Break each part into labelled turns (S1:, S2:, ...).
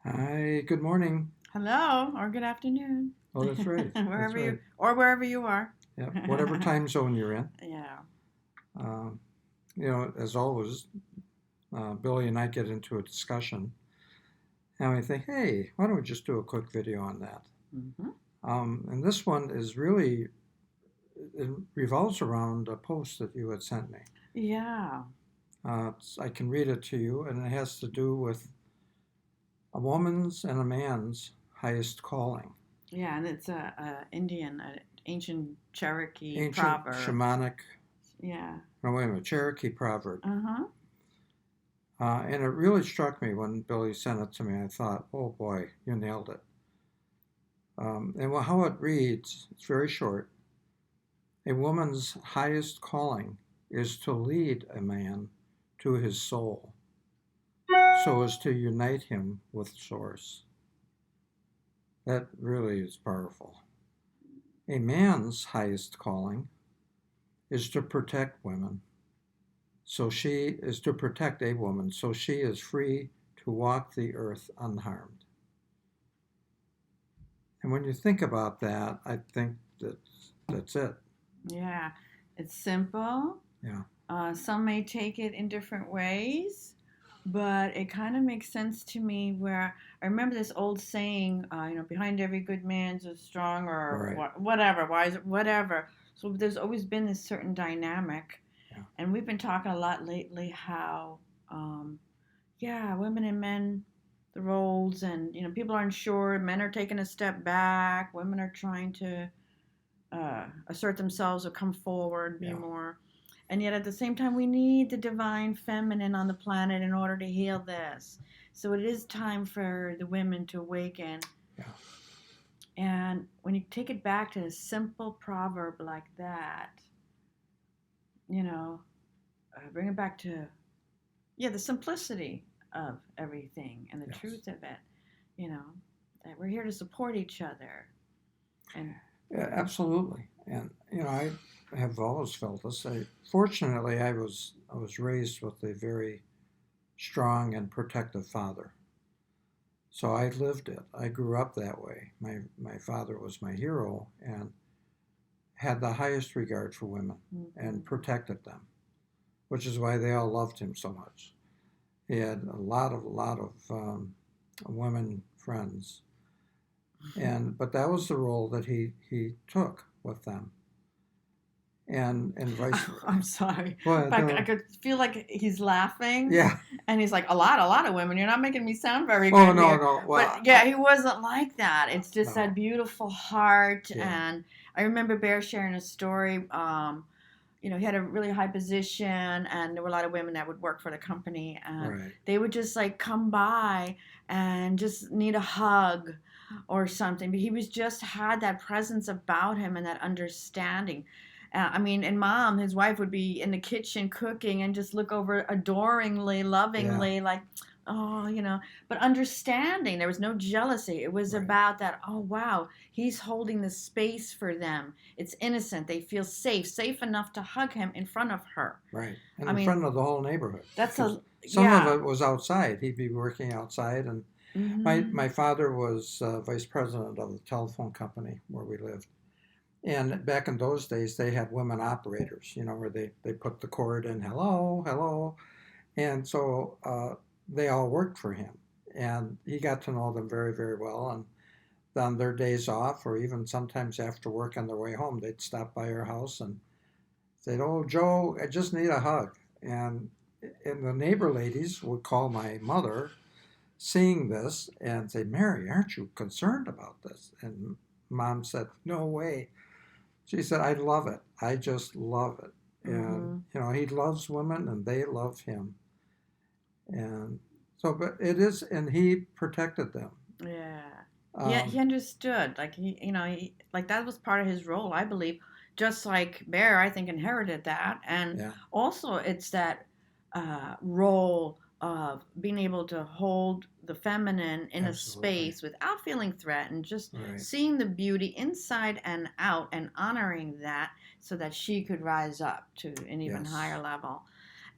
S1: Hi, good morning.
S2: Hello or good afternoon.
S1: Oh, that's right. That's right.
S2: Wherever you are.
S1: Yeah, whatever time zone you're in.
S2: Yeah.
S1: Um, as always, Billy and I get into a discussion, and we think, hey, why don't we just do a quick video on that?
S2: Hmm.
S1: And this one is really, it revolves around a post that you had sent me.
S2: Yeah.
S1: I can read it to you, and it has to do with a woman's and a man's highest calling.
S2: Yeah, and it's a Indian, an ancient Cherokee
S1: Ancient
S2: proverb.
S1: shamanic,
S2: Yeah.
S1: no, wait a minute, Cherokee proverb.
S2: Uh-huh.
S1: And it really struck me when Billy sent it to me. I thought, oh boy, you nailed it. How it reads, it's very short. A woman's highest calling is to lead a man to his soul so as to unite him with Source. That really is powerful. A man's highest calling is to protect women. So she is to protect a woman so she is free to walk the earth unharmed. And when you think about that, I think that's it.
S2: Yeah. It's simple.
S1: Yeah.
S2: Some may take it in different ways, but it kind of makes sense to me where I remember this old saying, behind every good man's a strong or
S1: Right.
S2: whatever, wise, whatever. So there's always been this certain dynamic.
S1: Yeah.
S2: And we've been talking a lot lately how, yeah, women and men, the roles, and, people aren't sure. Men are taking a step back. Women are trying to assert themselves or come forward, be
S1: Yeah.
S2: more. And yet at the same time, we need the divine feminine on the planet in order to heal this. So it is time for the women to awaken.
S1: Yeah.
S2: And when you take it back to a simple proverb like that, you know, bring it back to, yeah, the simplicity of everything and the
S1: Yes.
S2: truth of it, you know, that we're here to support each other. And
S1: Yeah, absolutely. And I have always felt this. Fortunately, I was raised with a very strong and protective father. So I lived it. I grew up that way. My father was my hero and had the highest regard for women
S2: mm-hmm.
S1: and protected them, which is why they all loved him so much. He had a lot of women friends, and but that was the role that he took with them, and vice.
S2: I'm sorry,
S1: Well,
S2: but I could feel like he's laughing,
S1: yeah.
S2: and he's like, a lot of women. You're not making me sound very
S1: Oh
S2: good
S1: no,
S2: here.
S1: no.
S2: But
S1: Well,
S2: yeah, he wasn't like that. It's just
S1: no.
S2: that beautiful heart.
S1: Yeah.
S2: And I remember Bear sharing a story. He had a really high position, and there were a lot of women that would work for the company, and
S1: Right.
S2: they would just like come by and just need a hug or something. But he was just had that presence about him and that understanding. I mean, and mom, his wife, would be in the kitchen cooking and just look over adoringly,
S1: Yeah.
S2: lovingly, like, oh, but understanding. There was no jealousy. It was
S1: Right.
S2: about that, oh, wow, he's holding the space for them. It's innocent. They feel safe, safe enough to hug him in front of her.
S1: Right. And
S2: I
S1: in
S2: mean,
S1: front of the whole neighborhood,
S2: that's
S1: because
S2: a,
S1: some of
S2: yeah.
S1: it was outside. He'd be working outside, and my
S2: Mm-hmm.
S1: father was vice president of the telephone company where we lived. And back in those days, they had women operators, where they put the cord in, hello, hello. And so they all worked for him. And he got to know them very, very well. And on their days off, or even sometimes after work on their way home, they'd stop by our house and say, oh, Joe, I just need a hug. And the neighbor ladies would call my mother, seeing this, and say, Mary, aren't you concerned about this? And mom said, no way. She said, I love it. I just love it. And,
S2: Mm-hmm.
S1: he loves women and they love him. And so, but it is, and he protected them.
S2: Yeah. He
S1: Um,
S2: understood. Like like that was part of his role, I believe. Just like Bear, I think inherited that, and
S1: yeah,
S2: also it's that role of being able to hold the feminine in a
S1: absolutely.
S2: space without feeling threatened, just
S1: Right.
S2: seeing the beauty inside and out, and honoring that, so that she could rise up to an even
S1: Yes.
S2: higher level.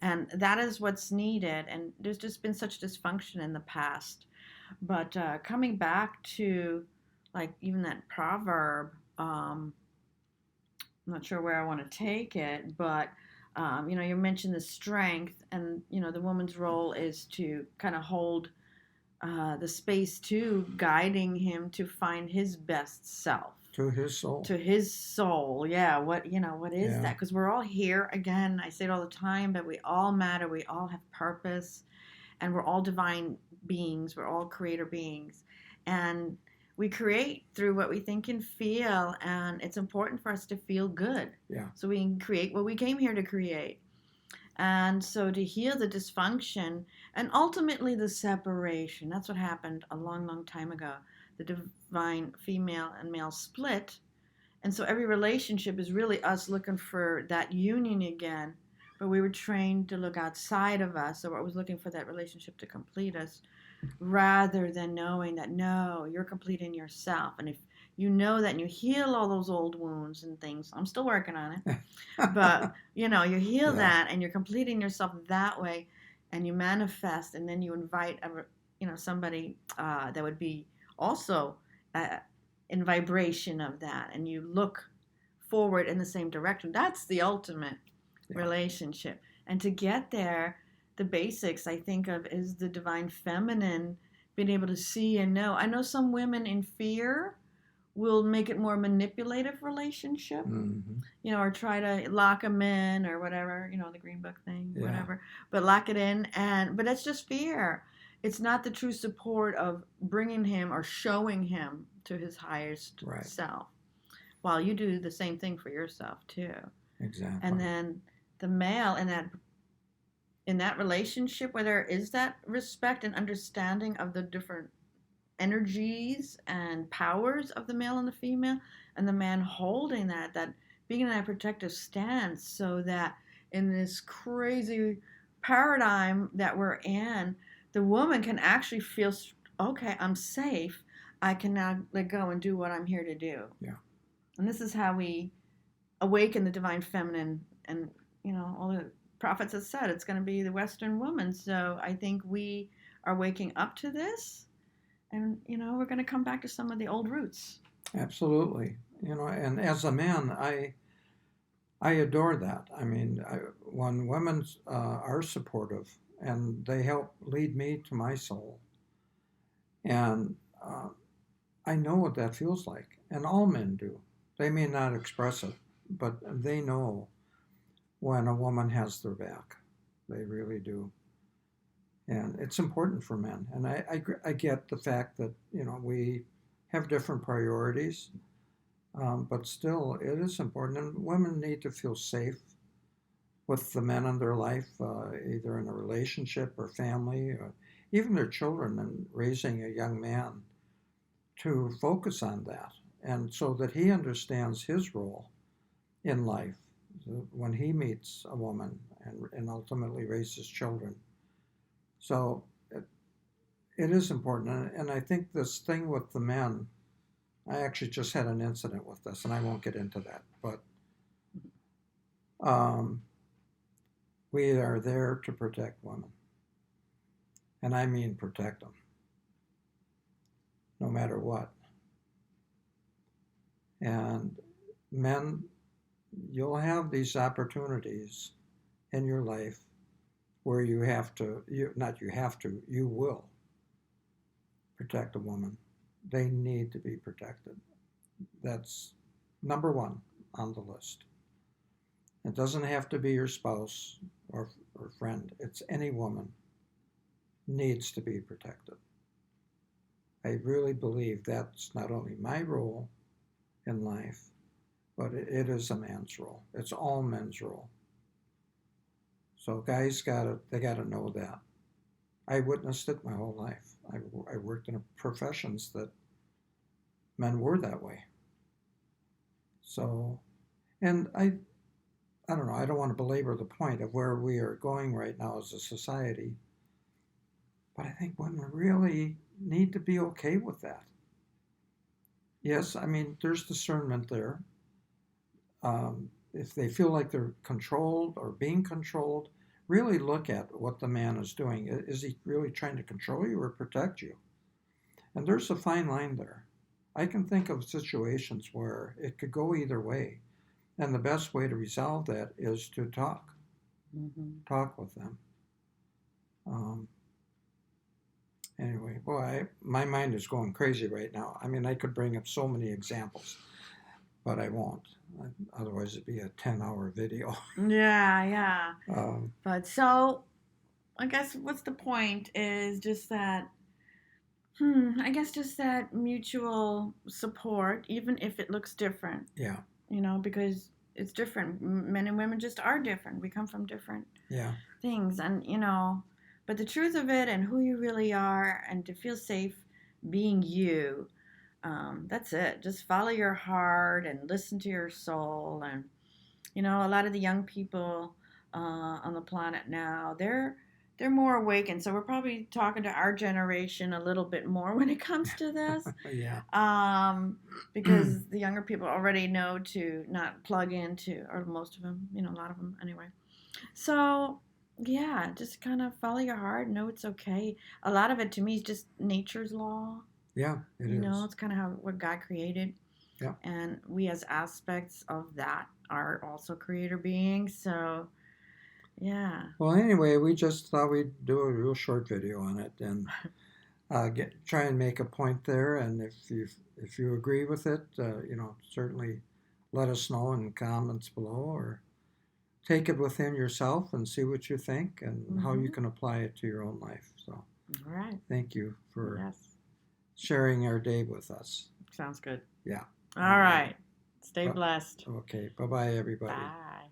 S2: And that is what's needed. And there's just been such dysfunction in the past. But coming back to like even that proverb, I'm not sure where I want to take it, but you mentioned the strength, and the woman's role is to kind of hold the space too, guiding him to find his best self,
S1: To his soul.
S2: to his soul. Yeah, what is
S1: Yeah.
S2: that? Because we're all here again. I say it all the time, but we all matter. We all have purpose, and we're all divine beings. We're all creator beings, and we create through what we think and feel, and it's important for us to feel good.
S1: Yeah.
S2: So we can create what we came here to create. And so to heal the dysfunction and ultimately the separation, that's what happened a long, long time ago. The divine female and male split. And so every relationship is really us looking for that union again. But we were trained to look outside of us. So I was looking for that relationship to complete us rather than knowing that no, you're complete in yourself. And if you know that and you heal all those old wounds and things, I'm still working on it, but you heal
S1: Yeah.
S2: that and you're completing yourself that way, and you manifest, and then you invite somebody that would be also uh, in vibration of that, and you look forward in the same direction. That's the ultimate
S1: Yeah.
S2: relationship. And to get there, the basics I think of is the divine feminine, being able to see and know. I know some women in fear will make it more manipulative relationship,
S1: Mm-hmm.
S2: or try to lock them in or whatever, the green book thing,
S1: Yeah.
S2: whatever, but lock it in. But that's just fear. It's not the true support of bringing him or showing him to his highest
S1: Right.
S2: self, while you do the same thing for yourself too.
S1: Exactly.
S2: And then the male in that relationship where there is that respect and understanding of the different energies and powers of the male and the female, and the man holding that being in that protective stance, so that in this crazy paradigm that we're in, the woman can actually feel, okay, I'm safe. I can now let go and do what I'm here to do.
S1: Yeah.
S2: And this is how we awaken the divine feminine. And all the prophets have said it's going to be the Western woman. So I think we are waking up to this, and we're going to come back to some of the old roots.
S1: Absolutely. And as a man, I adore that. I mean, when women are supportive and they help lead me to my soul, and I know what that feels like, and all men do. They may not express it, but they know when a woman has their back. They really do. And it's important for men. And I get the fact that, we have different priorities, but still, it is important. And women need to feel safe with the men in their life, either in a relationship or family, or even their children, and raising a young man to focus on that. And so that he understands his role in life when he meets a woman and ultimately raises children. So it is important. And I think this thing with the men, I actually just had an incident with this, and I won't get into that, but we are there to protect women. And I mean protect them, no matter what. And men, you'll have these opportunities in your life where you will protect a woman. They need to be protected. That's number one on the list. It doesn't have to be your spouse or friend. It's any woman needs to be protected. I really believe that's not only my role in life, but it is a man's role. It's all men's role. So guys they gotta know that. I witnessed it my whole life. I worked in professions that men were that way. So, and I don't know. I don't want to belabor the point of where we are going right now as a society, but I think women really need to be okay with that. Yes, I mean there's discernment there. If they feel like they're controlled or being controlled, really look at what the man is doing. Is he really trying to control you or protect you? And there's a fine line there. I can think of situations where it could go either way. And the best way to resolve that is to talk with them. Um, anyway, boy, my mind is going crazy right now. I mean, I could bring up so many examples, but I won't. Otherwise, it'd be a 10-hour video.
S2: Yeah, yeah.
S1: um,
S2: But so I guess what's the point is just that, I guess just that mutual support, even if it looks different,
S1: yeah,
S2: because it's different. Men and women just are different. We come from different
S1: yeah,
S2: things. And, but the truth of it and who you really are and to feel safe being you, that's it. Just follow your heart and listen to your soul. And, a lot of the young people on the planet now, they're more awakened. So we're probably talking to our generation a little bit more when it comes to this,
S1: yeah,
S2: because the younger people already know to not plug into, or most of them, a lot of them anyway. So yeah, just kind of follow your heart. Know it's okay. A lot of it to me is just nature's law.
S1: yeah, it is.
S2: It's kind of how what God created,
S1: Yeah.
S2: and we as aspects of that are also creator beings. So yeah.
S1: Well, anyway, we just thought we'd do a real short video on it and try and make a point there. And if you agree with it, certainly let us know in the comments below, or take it within yourself and see what you think and how you can apply it to your own life. So,
S2: All right.
S1: thank you for
S2: Yes.
S1: sharing our day with us.
S2: Sounds good.
S1: Yeah.
S2: All right. Stay blessed.
S1: Okay. Bye bye, everybody.
S2: Bye.